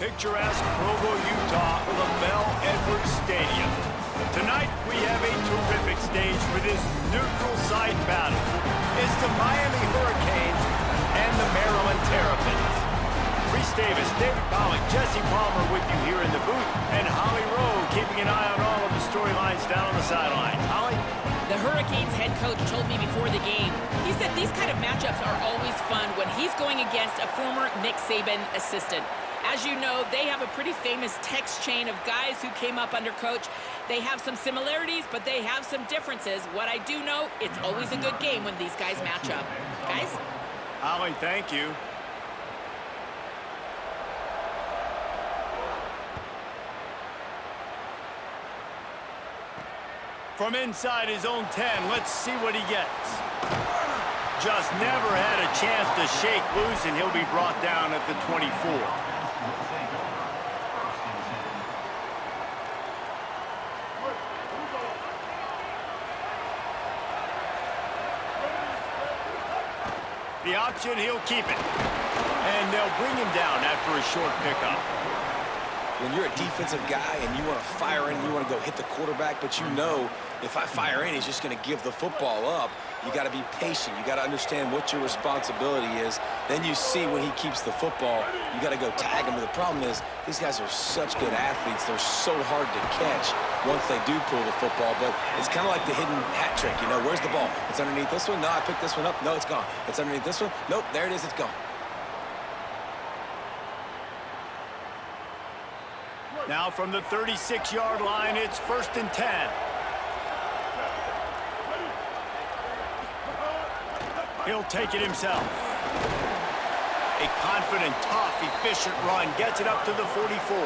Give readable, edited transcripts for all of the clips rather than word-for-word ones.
picturesque Provo, Utah, LaVell Edwards Stadium. Tonight, we have a terrific stage for this neutral site battle. It's the Miami Hurricanes and the Maryland Terrapins. Reese Davis, David Pollack, Jesse Palmer with you here in the booth, and Holly Rowe keeping an eye on all of the storylines down on the sidelines. Holly? The Hurricanes head coach told me before the game, he said these kind of matchups are always fun when he's going against a former Nick Saban assistant. As you know, they have a pretty famous text chain of guys who came up under coach. They have some similarities, but they have some differences. What I do know, it's always a good game when these guys match up. Guys? Holly, thank you. From inside his own 10, let's see what he gets. Just never had a chance to shake loose, and he'll be brought down at the 24. The option, he'll keep it. And they'll bring him down after a short pickup. When you're a defensive guy and you want to fire in, you want to go hit the quarterback, but you know if I fire in, he's just going to give the football up. You got to be patient. You got to understand what your responsibility is. Then you see when he keeps the football, you got to go tag him. But the problem is these guys are such good athletes. They're so hard to catch once they do pull the football. But it's kind of like the hidden hat trick. You know, where's the ball? It's underneath this one. No, I picked this one up. No, it's gone. It's underneath this one. Nope, there it is. It's gone. Now from the 36-yard line, it's 1st and 10. He'll take it himself. A confident, tough, efficient run gets it up to the 44.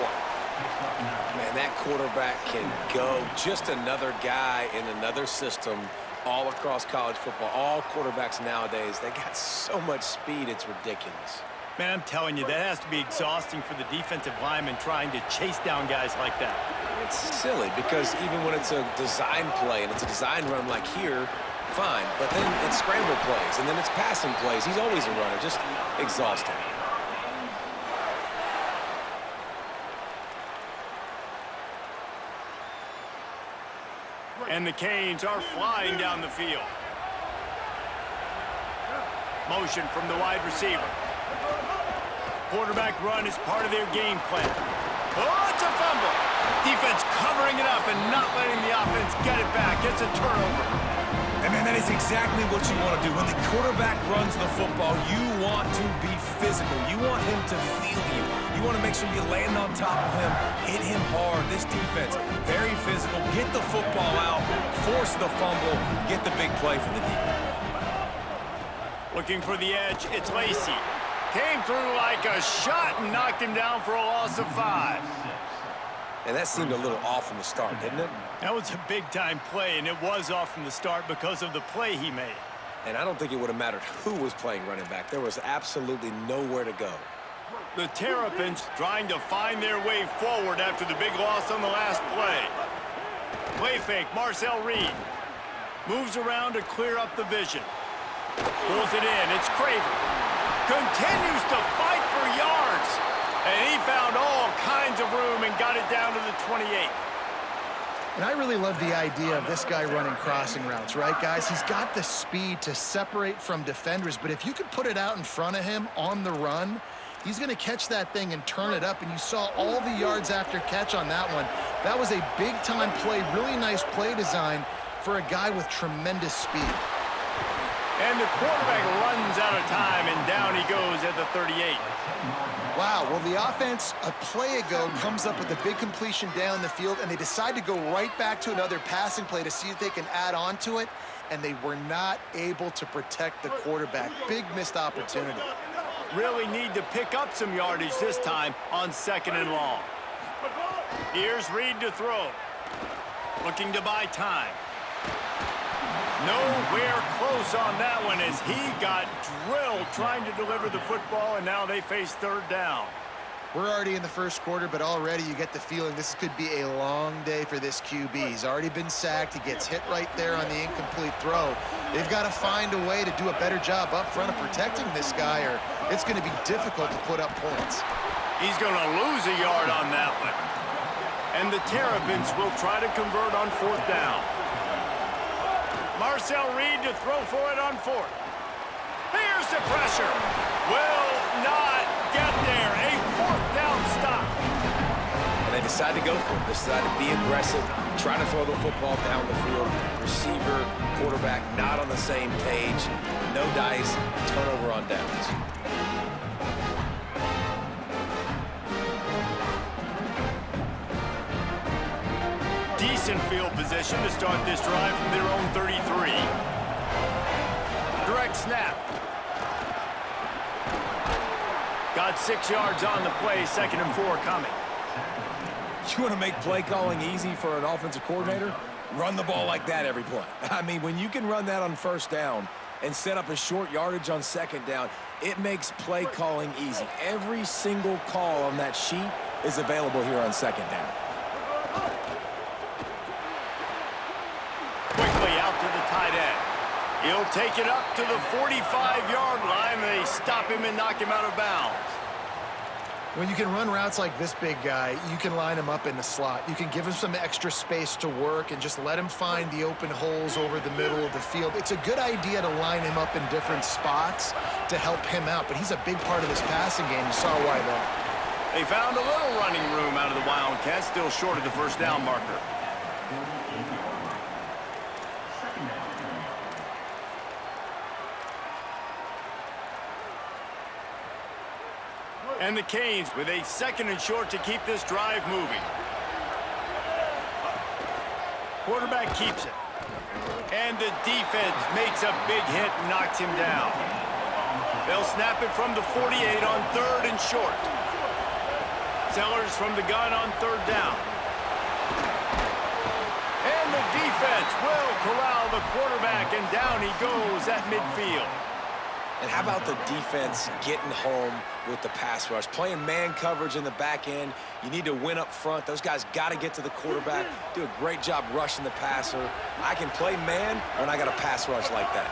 Man, that quarterback can go. Just another guy in another system all across college football. All quarterbacks nowadays, they got so much speed, it's ridiculous. Man, I'm telling you, that has to be exhausting for the defensive lineman trying to chase down guys like that. It's silly because even when it's a design play and it's a design run like here, fine. But then it's scramble plays and then it's passing plays. He's always a runner, just exhausting. And the Canes are flying down the field. Motion from the wide receiver. Quarterback run is part of their game plan. Oh, it's a fumble. Defense covering it up and not letting the offense get it back. It's a turnover. And, man, that is exactly what you want to do. When the quarterback runs the football, you want to be physical. You want him to feel you. You want to make sure you land on top of him, hit him hard. This defense, very physical. Get the football out, force the fumble, get the big play for the defense. Looking for the edge, it's Lacey. Came through like a shot and knocked him down for a loss of 5. And that seemed a little off from the start, didn't it? That was a big-time play, and it was off from the start because of the play he made. And I don't think it would have mattered who was playing running back. There was absolutely nowhere to go. The Terrapins trying to find their way forward after the big loss on the last play. Play fake, Marcel Reed. Moves around to clear up the vision. Pulls it in, it's Craver. Continues to fight for yards. And he found all kinds of room and got it down to the 28. And I really love the idea of this guy running crossing routes, right, guys? He's got the speed to separate from defenders, but if you could put it out in front of him on the run, he's going to catch that thing and turn it up, and you saw all the yards after catch on that one. That was a big-time play, really nice play design for a guy with tremendous speed. And the quarterback runs out of time, and down he goes at the 38. Wow, well, the offense a play ago comes up with a big completion down the field, and they decide to go right back to another passing play to see if they can add on to it, and they were not able to protect the quarterback. Big missed opportunity. Really need to pick up some yardage this time on 2nd and long. Here's Reed to throw. Looking to buy time. Nowhere close on that one as he got drilled trying to deliver the football, and now they face 3rd down. We're already in the first quarter, but already you get the feeling this could be a long day for this QB. He's already been sacked. He gets hit right there on the incomplete throw. They've got to find a way to do a better job up front of protecting this guy, or it's going to be difficult to put up points. He's going to lose a yard on that one. And the Terrapins will try to convert on 4th down. Marcel Reed to throw for it on 4th. Here's the pressure. Will not get there. A 4th down stop. And they decide to go for it. They decide to be aggressive, try to throw the football down the field. Receiver, quarterback, not on the same page. No dice, turnover on downs. Decent field position to start this drive from their own 33. Direct snap. Got 6 yards on the play, 2nd and 4 coming. You want to make play calling easy for an offensive coordinator? Run the ball like that every play. I mean, when you can run that on 1st down and set up a short yardage on 2nd down, it makes play calling easy. Every single call on that sheet is available here on 2nd down. Quickly out to the tight end. He'll take it up to the 45-yard line. They stop him and knock him out of bounds. When you can run routes like this big guy, you can line him up in the slot. You can give him some extra space to work and just let him find the open holes over the middle of the field. It's a good idea to line him up in different spots to help him out, but he's a big part of this passing game. You saw why there. They found a little running room out of the Wildcats, still short of the 1st down marker. And the Canes with a 2nd and short to keep this drive moving. Quarterback keeps it. And the defense makes a big hit and knocks him down. They'll snap it from the 48 on 3rd and short. Sellers from the gun on 3rd down. And the defense will corral the quarterback, and down he goes at midfield. And how about the defense getting home with the pass rush? Playing man coverage in the back end. You need to win up front. Those guys got to get to the quarterback. Do a great job rushing the passer. I can play man when I got a pass rush like that.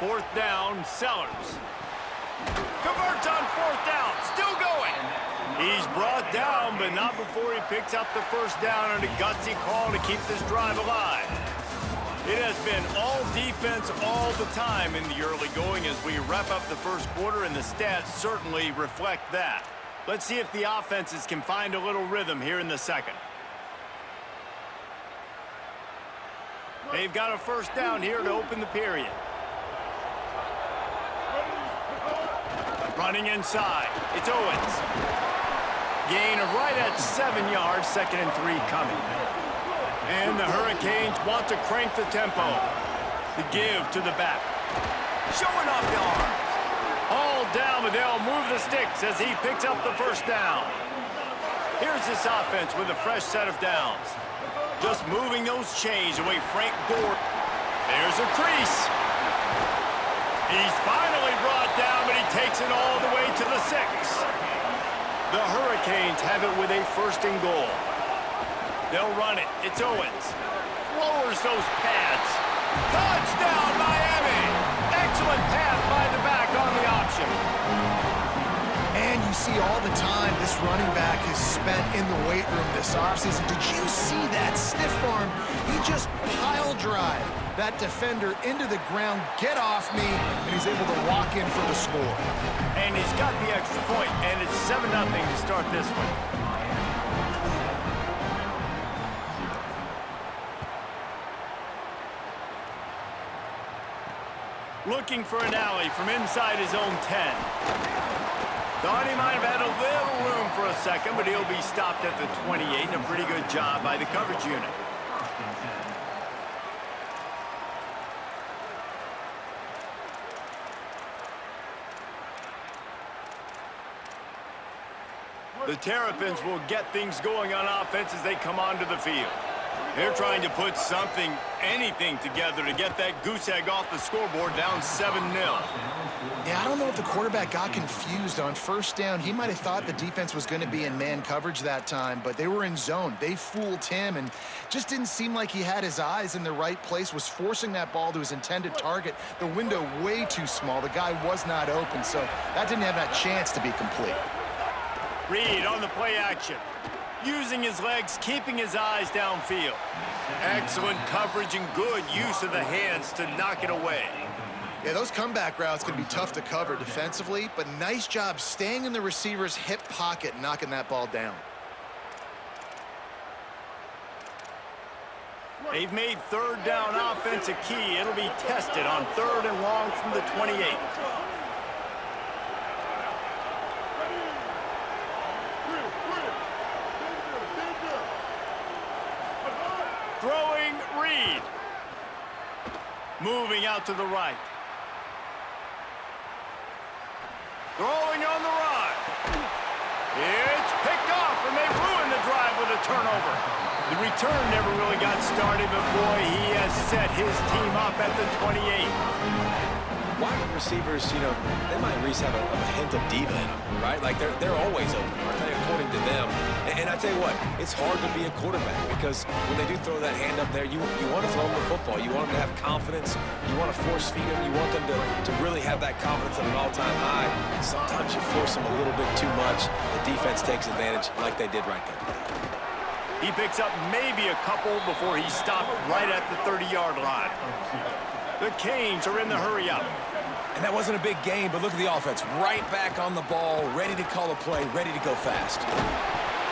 4th down, Sellers. Converts on 4th down. Still going. He's brought down, but not before he picks up the 1st down on a gutsy call to keep this drive alive. It has been all defense all the time in the early going as we wrap up the 1st quarter, and the stats certainly reflect that. Let's see if the offenses can find a little rhythm here in the 2nd. They've got a 1st down here to open the period. Running inside. It's Owens. Gain of right at 7 yards, 2nd and 3 coming. And the Hurricanes want to crank the tempo. The give to the back. Showing off the arms. All down, but they'll move the sticks as he picks up the 1st down. Here's this offense with a fresh set of downs. Just moving those chains away Frank Gore. There's a crease. He's finally brought down, but he takes it all the way to the 6. The Hurricanes have it with a 1st and goal. They'll run it. It's Owens. Lowers those pads. Touchdown, Miami! Excellent pass by the back on the option. And you see all the time this running back has spent in the weight room this offseason. Did you see that stiff arm? He just pile drive that defender into the ground, get off me, and he's able to walk in for the score. And he's got the extra point, and it's 7-0 to start this one. Looking for an alley from inside his own 10. Thought he might have had a little room for a second, but he'll be stopped at the 28, and a pretty good job by the coverage unit. The Terrapins will get things going on offense as they come onto the field. They're trying to put something, anything together to get that goose egg off the scoreboard down 7-0. Yeah, I don't know if the quarterback got confused on 1st down. He might have thought the defense was going to be in man coverage that time, but they were in zone. They fooled him and just didn't seem like he had his eyes in the right place, was forcing that ball to his intended target. The window way too small. The guy was not open, so that didn't have that chance to be complete. Reed on the play action. Using his legs, keeping his eyes downfield. Excellent coverage and good use of the hands to knock it away. Yeah, those comeback routes can be tough to cover defensively, but nice job staying in the receiver's hip pocket and knocking that ball down. They've made third down offense a key. It'll be tested on 3rd and long from the 28. Throwing Reed. Moving out to the right. Throwing on the run. It's picked off, and they ruin the drive with a turnover. The return never really got started, but boy, he has set his team up at the 28. Wide receivers, you know, they might at least have a hint of diva in them, right? Like, they're always open, aren't they, according to them? And I tell you what, it's hard to be a quarterback because when they do throw that hand up there, you want to throw them the football. You want them to have confidence. You want to force feed them. You want them to really have that confidence at an all-time high. Sometimes you force them a little bit too much. The defense takes advantage like they did right there. He picks up maybe a couple before he stopped right at the 30-yard line. The Canes are in the hurry-up. And that wasn't a big game, but look at the offense. Right back on the ball, ready to call a play, ready to go fast.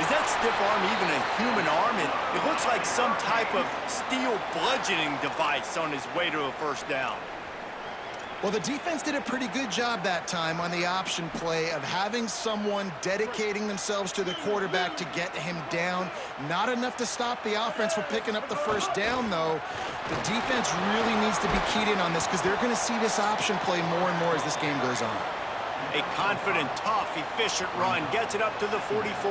Is that stiff arm even a human arm? It looks like some type of steel bludgeoning device on his way to a first down. Well, the defense did a pretty good job that time on the option play of having someone dedicating themselves to the quarterback to get him down. Not enough to stop the offense from picking up the first down, though. The defense really needs to be keyed in on this because they're going to see this option play more and more as this game goes on. A confident, tough, efficient run gets it up to the 44.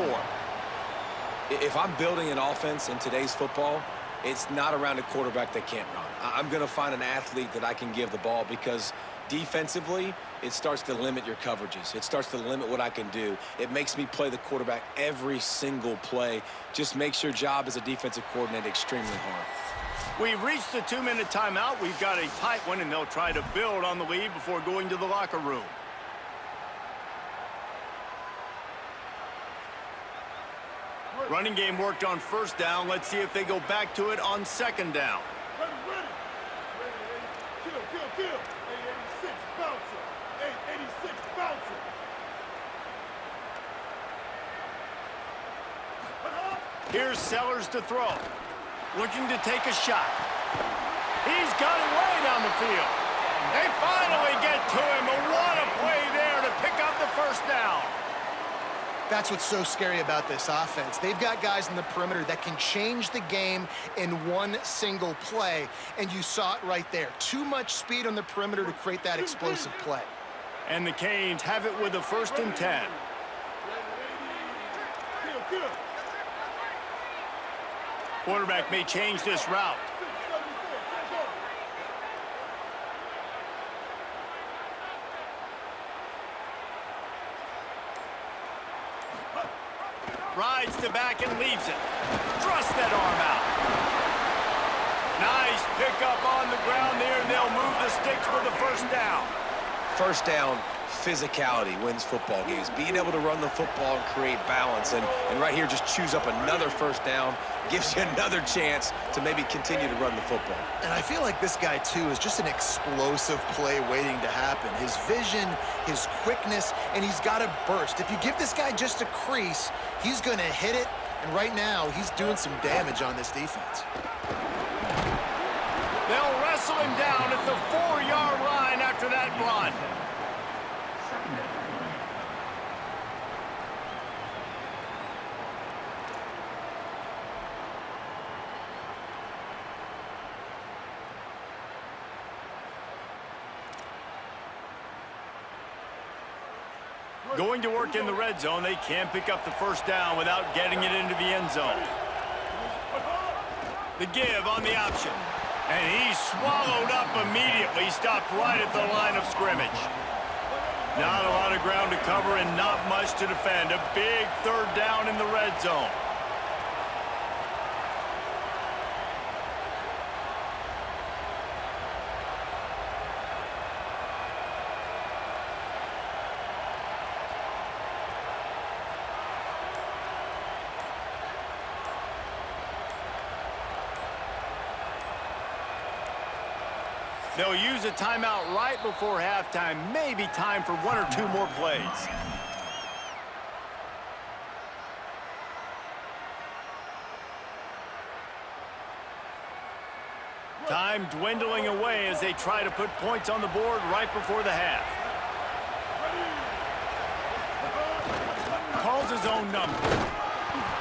If I'm building an offense in today's football, it's not around a quarterback that can't run. I'm going to find an athlete that I can give the ball because defensively, it starts to limit your coverages. It starts to limit what I can do. It makes me play the quarterback every single play. Just makes your job as a defensive coordinator extremely hard. We've reached the 2-minute timeout. We've got a tight one, and they'll try to build on the lead before going to the locker room. Running game worked on first down. Let's see if they go back to it on second down. Ready. Kill. 886 bouncer. 886 bouncer. Here's Sellers to throw. Looking to take a shot. He's got it way down the field. They finally get to him. What a play there to pick up the first down. That's what's so scary about this offense. They've got guys in the perimeter that can change the game in one single play, and you saw it right there. Too much speed on the perimeter to create that explosive play. And the Canes have it with a 1st and 10. Kill. Quarterback may change this route. Rides to back and leaves it. Thrust that arm out. Nice pickup on the ground there, and they'll move the sticks for the first down. First down, physicality wins football games. Being able to run the football and create balance. And right here, just choose up another first down. Gives you another chance to maybe continue to run the football. And I feel like this guy, too, is just an explosive play waiting to happen. His vision, his quickness, and he's got a burst. If you give this guy just a crease, he's going to hit it. And right now, he's doing some damage on this defense. They'll wrestle him down at the 4-yard line after that run. Going to work in the red zone. They can't pick up the first down without getting it into the end zone. The give on the option. And he's swallowed up immediately. Stopped right at the line of scrimmage. Not a lot of ground to cover and not much to defend. A big 3rd down in the red zone. They'll use a timeout right before halftime. Maybe time for 1 or 2 more plays. Time dwindling away as they try to put points on the board right before the half. Calls his own number.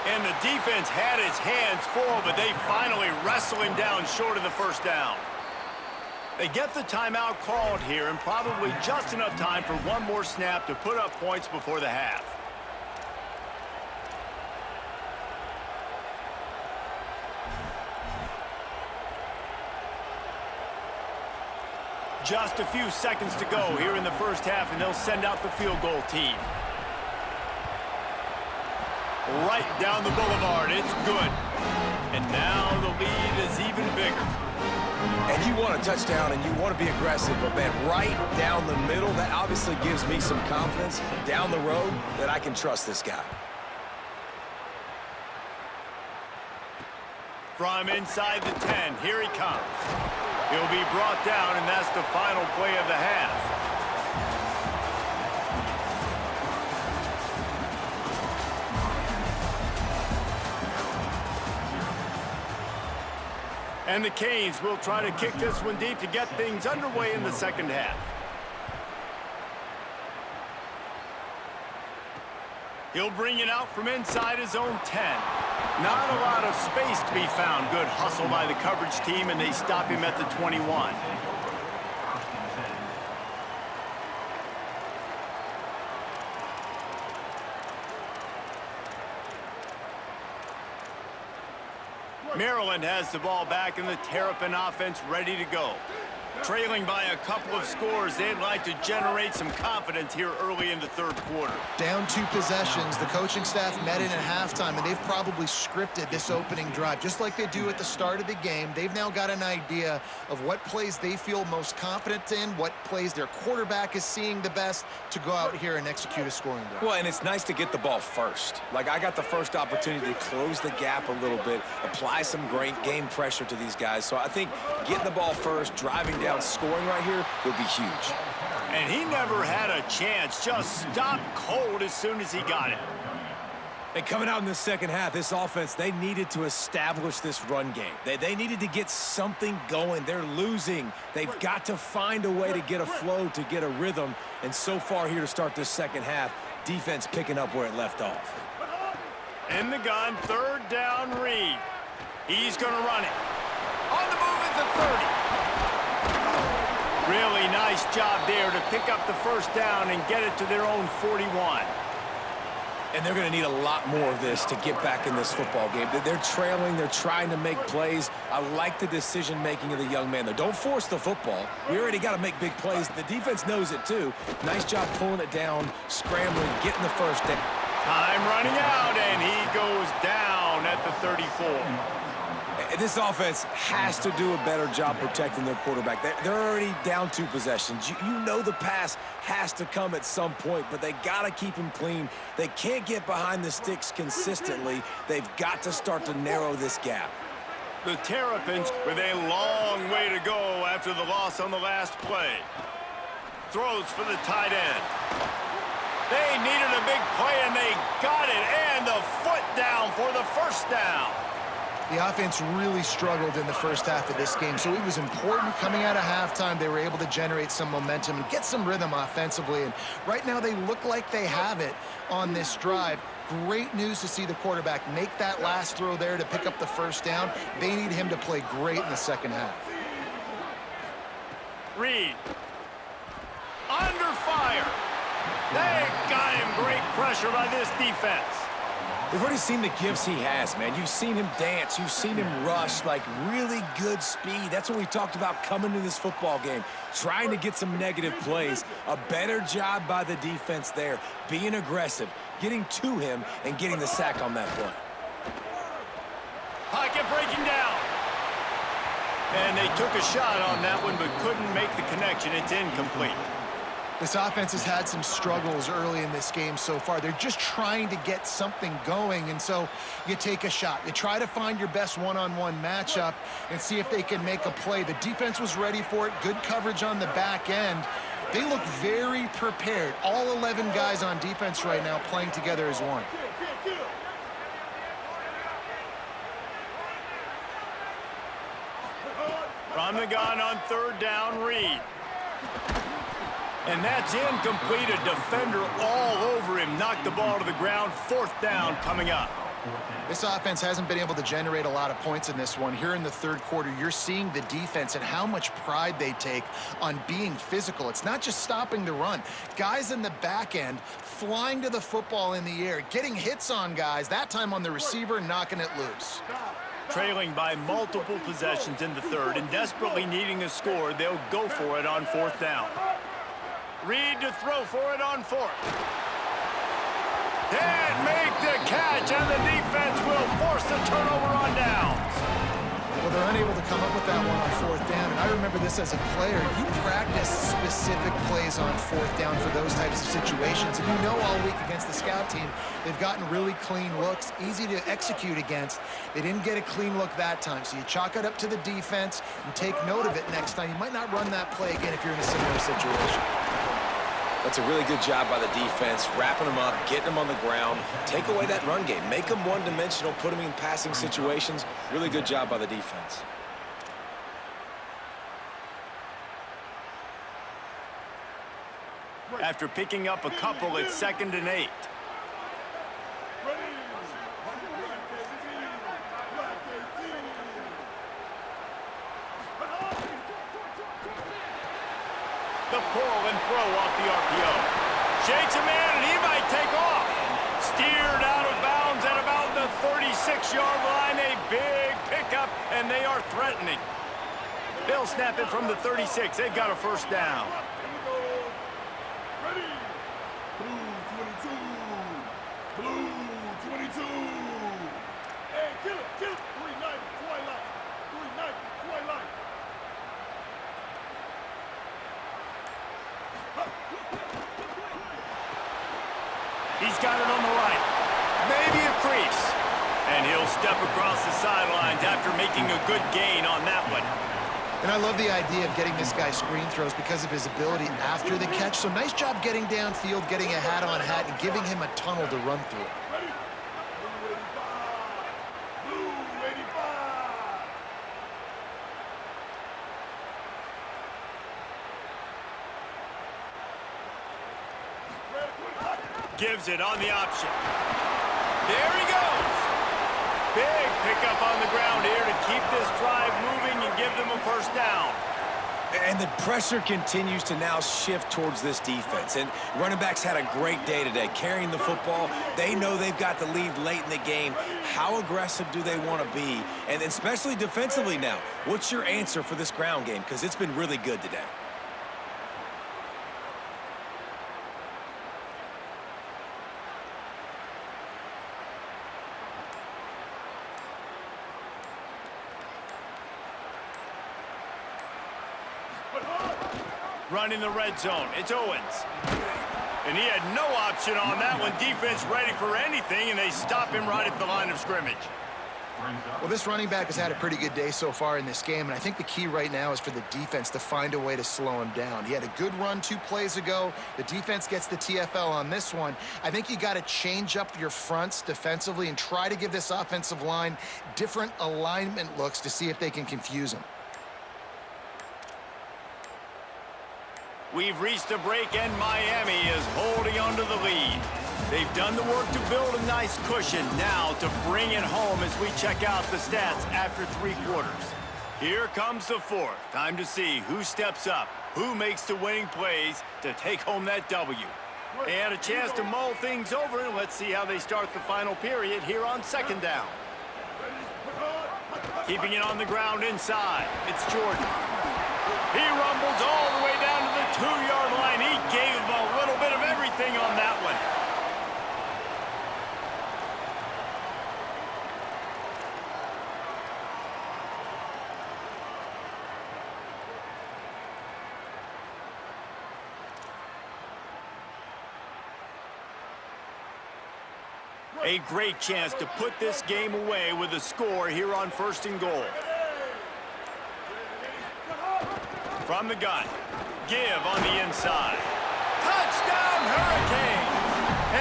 And the defense had its hands full, but they finally wrestle him down short of the first down. They get the timeout called here, and probably just enough time for one more snap to put up points before the half. Just a few seconds to go here in the first half, and they'll send out the field goal team. Right down the boulevard, it's good. And now the lead is even bigger. And you want a touchdown and you want to be aggressive, but man, right down the middle, that obviously gives me some confidence down the road that I can trust this guy. From inside the 10, here he comes. He'll be brought down, and that's the final play of the half. And the Canes will try to kick this one deep to get things underway in the second half. He'll bring it out from inside his own 10. Not a lot of space to be found. Good hustle by the coverage team, and they stop him at the 21. Maryland has the ball back, and the Terrapin offense ready to go. Trailing by a couple of scores, they'd like to generate some confidence here early in the third quarter. Down 2 possessions, the coaching staff met in at halftime, and they've probably scripted this opening drive. Just like they do at the start of the game, they've now got an idea of what plays they feel most confident in, what plays their quarterback is seeing the best to go out here and execute a scoring drive. Well, and it's nice to get the ball first. Like, I got the first opportunity to close the gap a little bit, apply some great game pressure to these guys. So I think getting the ball first, driving down, scoring right here would be huge. And he never had a chance, just stopped cold as soon as he got it. And coming out in the second half, this offense, they needed to establish this run game. They needed to get something going. They're losing. They've got to find a way to get a flow, to get a rhythm. And so far here to start this second half, defense picking up where it left off. In the gun, third down, Reed. He's going to run it. On the move at the 30. Really nice job there to pick up the first down and get it to their own 41. And they're going to need a lot more of this to get back in this football game. They're trailing. They're trying to make plays. I like the decision-making of the young man, though. Don't force the football. We already got to make big plays. The defense knows it, too. Nice job pulling it down, scrambling, getting the first down. Time running out, and he goes down at the 34. This offense has to do a better job protecting their quarterback. They're already down 2 possessions. You know the pass has to come at some point, but they got to keep him clean. They can't get behind the sticks consistently. They've got to start to narrow this gap. The Terrapins with a long way to go after the loss on the last play. Throws for the tight end. They needed a big play, and they got it, and the foot down for the first down. The offense really struggled in the first half of this game, so it was important coming out of halftime. They were able to generate some momentum and get some rhythm offensively, and right now they look like they have it on this drive. Great news to see the quarterback make that last throw there to pick up the first down. They need him to play great in the second half. Reed. Under fire. They got him. Great pressure by this defense. We've already seen the gifts he has, man. You've seen him dance. You've seen him rush, like really good speed. That's what we talked about coming to this football game, trying to get some negative plays. A better job by the defense there, being aggressive, getting to him, and getting the sack on that play. Pocket breaking down. And they took a shot on that one, but couldn't make the connection. It's incomplete. This offense has had some struggles early in this game so far. They're just trying to get something going, and so you take a shot. You try to find your best one-on-one matchup and see if they can make a play. The defense was ready for it. Good coverage on the back end. They look very prepared. All 11 guys on defense right now playing together as one. From the gun on third down, Reed. And that's incomplete. A defender all over him. Knocked the ball to the ground. Fourth down coming up. This offense hasn't been able to generate a lot of points in this one. Here in the third quarter, you're seeing the defense and how much pride they take on being physical. It's not just stopping the run. Guys in the back end flying to the football in the air, getting hits on guys, that time on the receiver, knocking it loose. Trailing by multiple possessions in the third and desperately needing a score, they'll go for it on fourth down. Reed to throw for it on fourth. Can't make the catch, and the defense will force the turnover on downs. Well, they're unable to come up with that one on fourth down, and I remember this as a player. You practice specific plays on fourth down for those types of situations, and you know all week against the scout team, they've gotten really clean looks, easy to execute against. They didn't get a clean look that time, so you chalk it up to the defense and take note of it next time. You might not run that play again if you're in a similar situation. That's a really good job by the defense, wrapping them up, getting them on the ground. Take away that run game. Make them one-dimensional, put them in passing situations. Really good job by the defense. After picking up a couple, it's 2nd and 8. The pull and throw off the RPO. Shakes a man, and he might take off. Steered out of bounds at about the 36-yard line. A big pickup, and they are threatening. They'll snap it from the 36. They've got a first down. Ready? Blue 22. Blue 22. Hey, kill it, kill it. 390, Twilight. 390, Twilight. He's got it on the right. Maybe a crease. And he'll step across the sidelines after making a good gain on that one. And I love the idea of getting this guy screen throws because of his ability after the catch. So nice job getting downfield, getting a hat-on-hat, and giving him a tunnel to run through. Ready? Blue 85. Blue 85. Red 20. Gives it on the option. There he goes. Big pickup on the ground here to keep this drive moving and give them a first down. And the pressure continues to now shift towards this defense. And running backs had a great day today, carrying the football. They know they've got the lead late in the game. How aggressive do they want to be? And especially defensively now, what's your answer for this ground game? Because it's been really good today. Running the red zone. It's Owens. And he had no option on that one. Defense ready for anything, and they stop him right at the line of scrimmage. Well, this running back has had a pretty good day so far in this game, and I think the key right now is for the defense to find a way to slow him down. He had a good run 2 plays ago. The defense gets the TFL on this one. I think you got to change up your fronts defensively and try to give this offensive line different alignment looks to see if they can confuse him. We've reached a break, and Miami is holding on to the lead. They've done the work to build a nice cushion. Now to bring it home as we check out the stats after 3 quarters. Here comes the fourth. Time to see who steps up, who makes the winning plays to take home that W. They had a chance to mull things over, and let's see how they start the final period here on 2nd down. Keeping it on the ground inside. It's Jordan. He rumbles all the way down to the 2-yard line. He gave him a little bit of everything on that one. A great chance to put this game away with a score here on 1st and goal. From the gun, give on the inside. Touchdown, Hurricanes!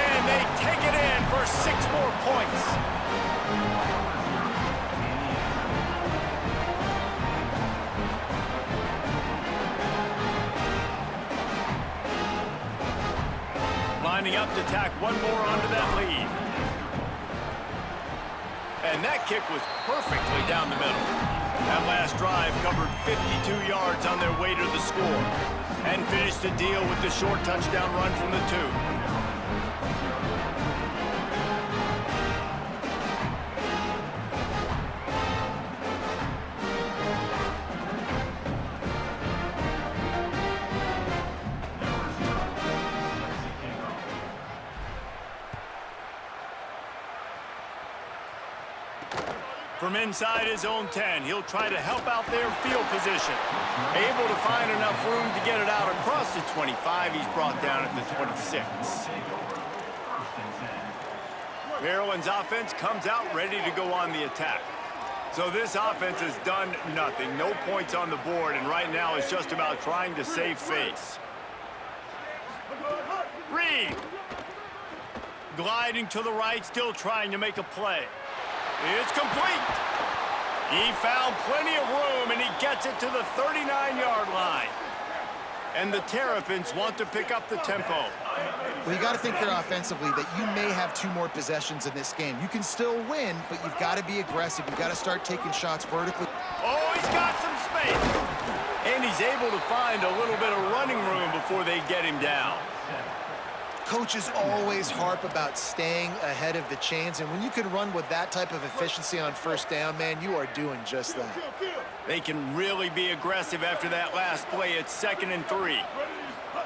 And they take it in for 6 more points. Lining up to tack one more onto that lead. And that kick was perfectly down the middle. That last drive covered 52 yards on their way to the score and finished the deal with the short touchdown run from the 2. From inside his own 10, he'll try to help out their field position. Able to find enough room to get it out across the 25. He's brought down at the 26. Maryland's offense comes out ready to go on the attack. So this offense has done nothing. No points on the board, and right now it's just about trying to save face. Reed. Gliding to the right, still trying to make a play. It's complete. He found plenty of room, and he gets it to the 39-yard line. And the Terrapins want to pick up the tempo. Well, you got to think here offensively that you may have 2 more possessions in this game. You can still win, but you've got to be aggressive. You've got to start taking shots vertically. Oh, he's got some space. And he's able to find a little bit of running room before they get him down. Coaches always harp about staying ahead of the chains, and when you can run with that type of efficiency on 1st down, man, you are doing just that. They can really be aggressive after that last play. It's 2nd and 3.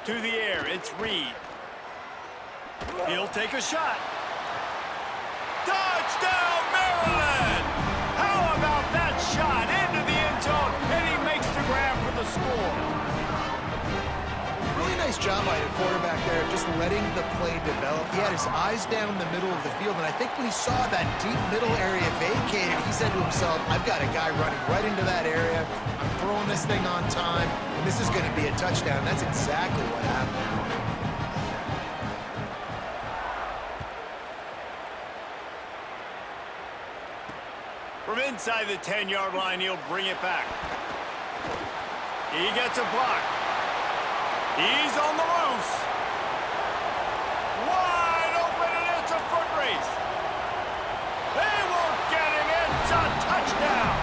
To the air, it's Reed. He'll take a shot. Touchdown, Maryland! How about that shot into the end zone, and he makes the grab for the score. Really nice job by the quarterback there, just letting the play develop. He had his eyes down the middle of the field, and I think when he saw that deep middle area vacated, he said to himself, I've got a guy running right into that area. I'm throwing this thing on time, and this is going to be a touchdown. That's exactly what happened. From inside the 10-yard line, he'll bring it back. He gets a block. He's on the loose. Wide open, and it's a foot race. They won't get him. It's a touchdown.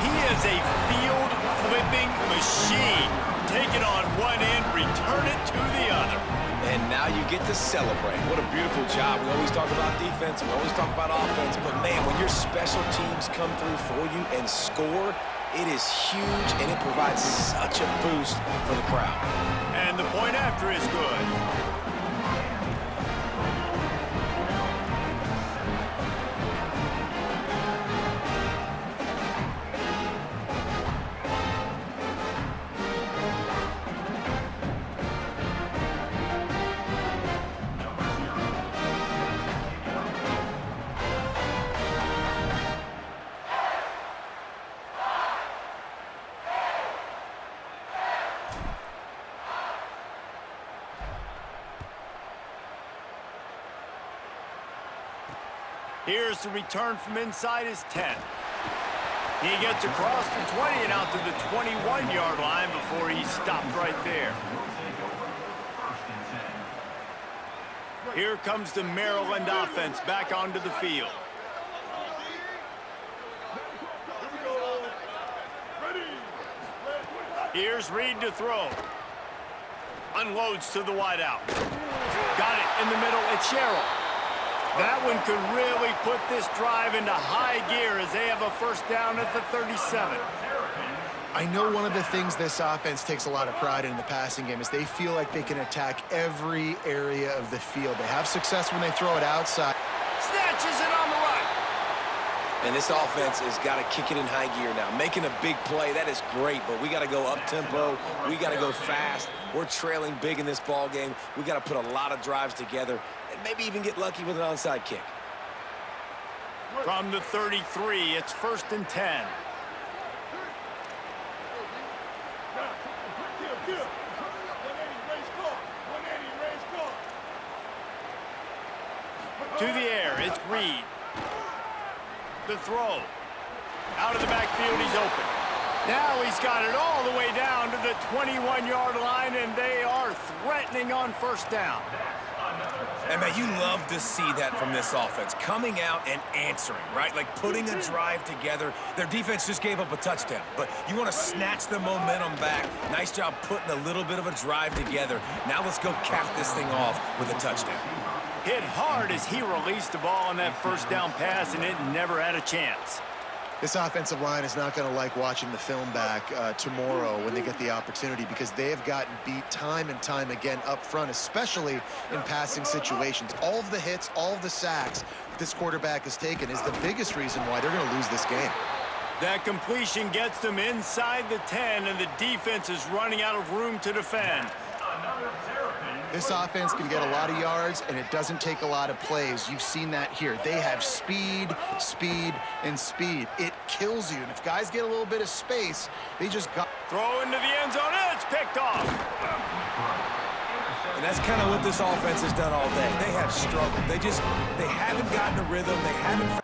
He is a field-flipping machine. Take it on one end, return it to the other. And now you get to celebrate. What a beautiful job. We always talk about defense, we always talk about offense, but man, when your special teams come through for you and score, it is huge, and it provides such a boost for the crowd. And the point after is good. Here's the return from inside his 10. He gets across the 20 and out to the 21-yard line before he stopped right there. Here comes the Maryland offense back onto the field. Here's Reed to throw. Unloads to the wideout. Got it in the middle. It's Sherrill. That one could really put this drive into high gear as they have a first down at the 37. I know one of the things this offense takes a lot of pride in the passing game is they feel like they can attack every area of the field. They have success when they throw it outside. Snatches it on the right. And this offense has got to kick it in high gear now. Making a big play, that is great, but we got to go up-tempo. We got to go fast. We're trailing big in this ball game. We got to put a lot of drives together. maybe even get lucky with an onside kick. From the 33, it's 1st and 10. Kill. 180 race car. 180 race car. To the air, it's Reed. The throw. Out of the backfield, he's open. Now he's got it all the way down to the 21-yard line, and they are threatening on 1st down. And, man, you love to see that from this offense, coming out and answering, right? Like putting a drive together. Their defense just gave up a touchdown, but you want to snatch the momentum back. Nice job putting a little bit of a drive together. Now let's go cap this thing off with a touchdown. Hit hard as he released the ball on that 1st down pass, and it never had a chance. This offensive line is not going to like watching the film back tomorrow when they get the opportunity, because they have gotten beat time and time again up front, especially in passing situations. All of the hits, all of the sacks this quarterback has taken is the biggest reason why they're going to lose this game. That completion gets them inside the 10, and the defense is running out of room to defend. This offense can get a lot of yards, and it doesn't take a lot of plays. You've seen that here. They have speed, and speed. It kills you. And if guys get a little bit of space, they just got... Throw into the end zone, and it's picked off. And that's kind of what this offense has done all day. They have struggled. They haven't gotten a rhythm. They haven't...